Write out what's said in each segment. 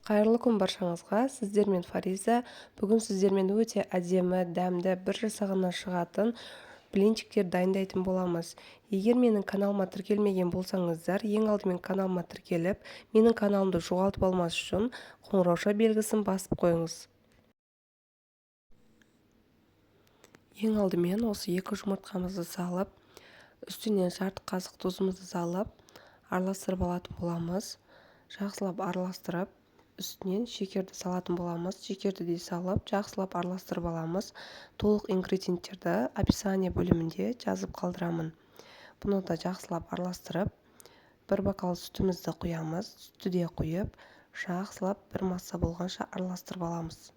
Қайырлы күн баршаңызға. Сіздермен Фариза. Бүгін сіздермен өте әдемі, дәмді, бір жасағаннан шығатын блинчиктер дайындайтын боламыз. Егер менің каналыма тіркелмеген болсаңыздар, ең алдымен каналыма тіркеліп, менің каналымды жоғалтып алмас үшін қоңырауша белгісін басып қойыңыз. Ең алдымен осы 2 жұмыртқамызды салып, үстінен жарты қасық тұзымызды салып, араластырып алатын боламыз. Жақсылап араластырып, үстінен шекерді салатын боламыз. Шекерді де салып, жақсылап араластырып аламыз. Толық ингредиенттерді описание бөлімінде жазып қалдырамын. Бұны да жақсылап араластырып, бір бокал сүтімізді құямыз. Сүтті де құйып, жақсылап бір масса болғанша араластырып аламыз.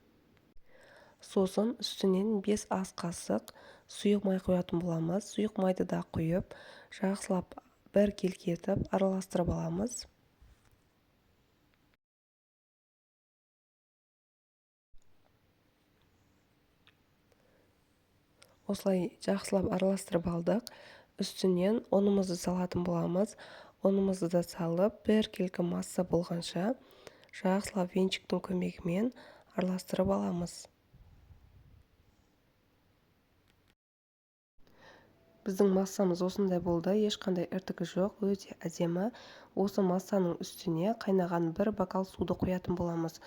Сосын үстінен 5 ас қасық сұйық май құятын боламыз. Сұйық майды да құйып, жақсылап бір келкетіп араластырып аламыз. Осылай жақсылап араластырып алдық. Үстінен ұнымызды салатын боламыз. Ұнымызды да салып, бір келкі масса болғанша жақсылап венчиктің көмегімен араластырып аламыз. Біздің массамыз осындай болды, ешқандай іртікі жоқ, өте әдемі. Осы массаның үстіне қайнаған бір бокал суды құятын боламыз.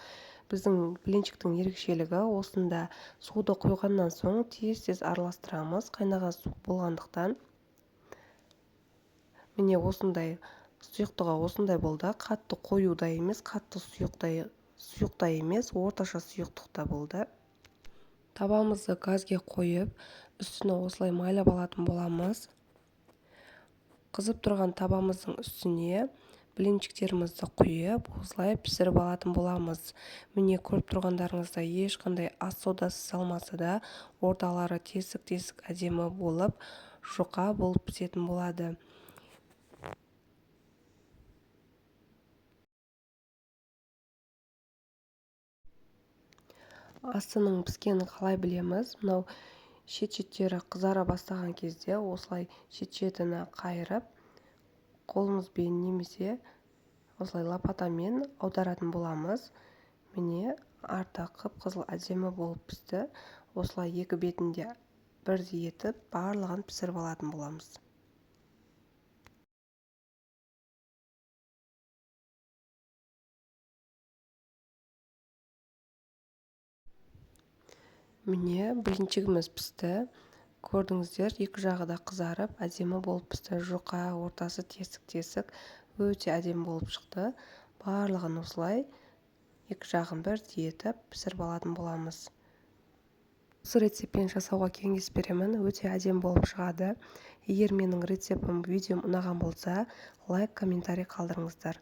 Біздің блинчиктің ерекшелігі осында суды құйғаннан соң тез-тез араластырамыз. Қайнаған су болғандықтан міне осындай сұйықтығы осындай болды. Қатты қою да емес, қатты сұйықта емес, орташа сұйықтықта болды. Табамызды газге қойып, үстіне осылай майлап алатын боламыз. Қызып тұрған табамыздың үстіне блинчиктерімізді құйып, осылай пісіріп алатын боламыз. Міне көріп тұрғандарыңызда ешқандай ас содасы салмаса да, орталары тесік-тесік әдемі болып, жұқа болып пісетін болады. Астының піскенін қалай білеміз? Мынау шет-шеттері қызара бастаған кезде осылай шет-шетіні қайырып, қолымызбен немесе осылай лопатамен аударатын боламыз. Міне арты қып-қызыл әдемі болып пісті. Осылай екі бетінде бірдей етіп барлығын пісіріп алатын боламыз. Міне блинчигіміз пісті. Көрдіңіздер, екі жағы да қызарып, әдемі болып пісті. Жұқа, ортасы тесік-тесік, өте әдемі болып шықты. Барлығын осылай екі жағын бірдей етіп пісіріп алатын боламыз. Осы рецептпен жасауға кеңес беремін, өте әдемі болып шығады. Егер менің рецептім, видеом ұнаған болса, лайк, комментарий қалдырыңыздар.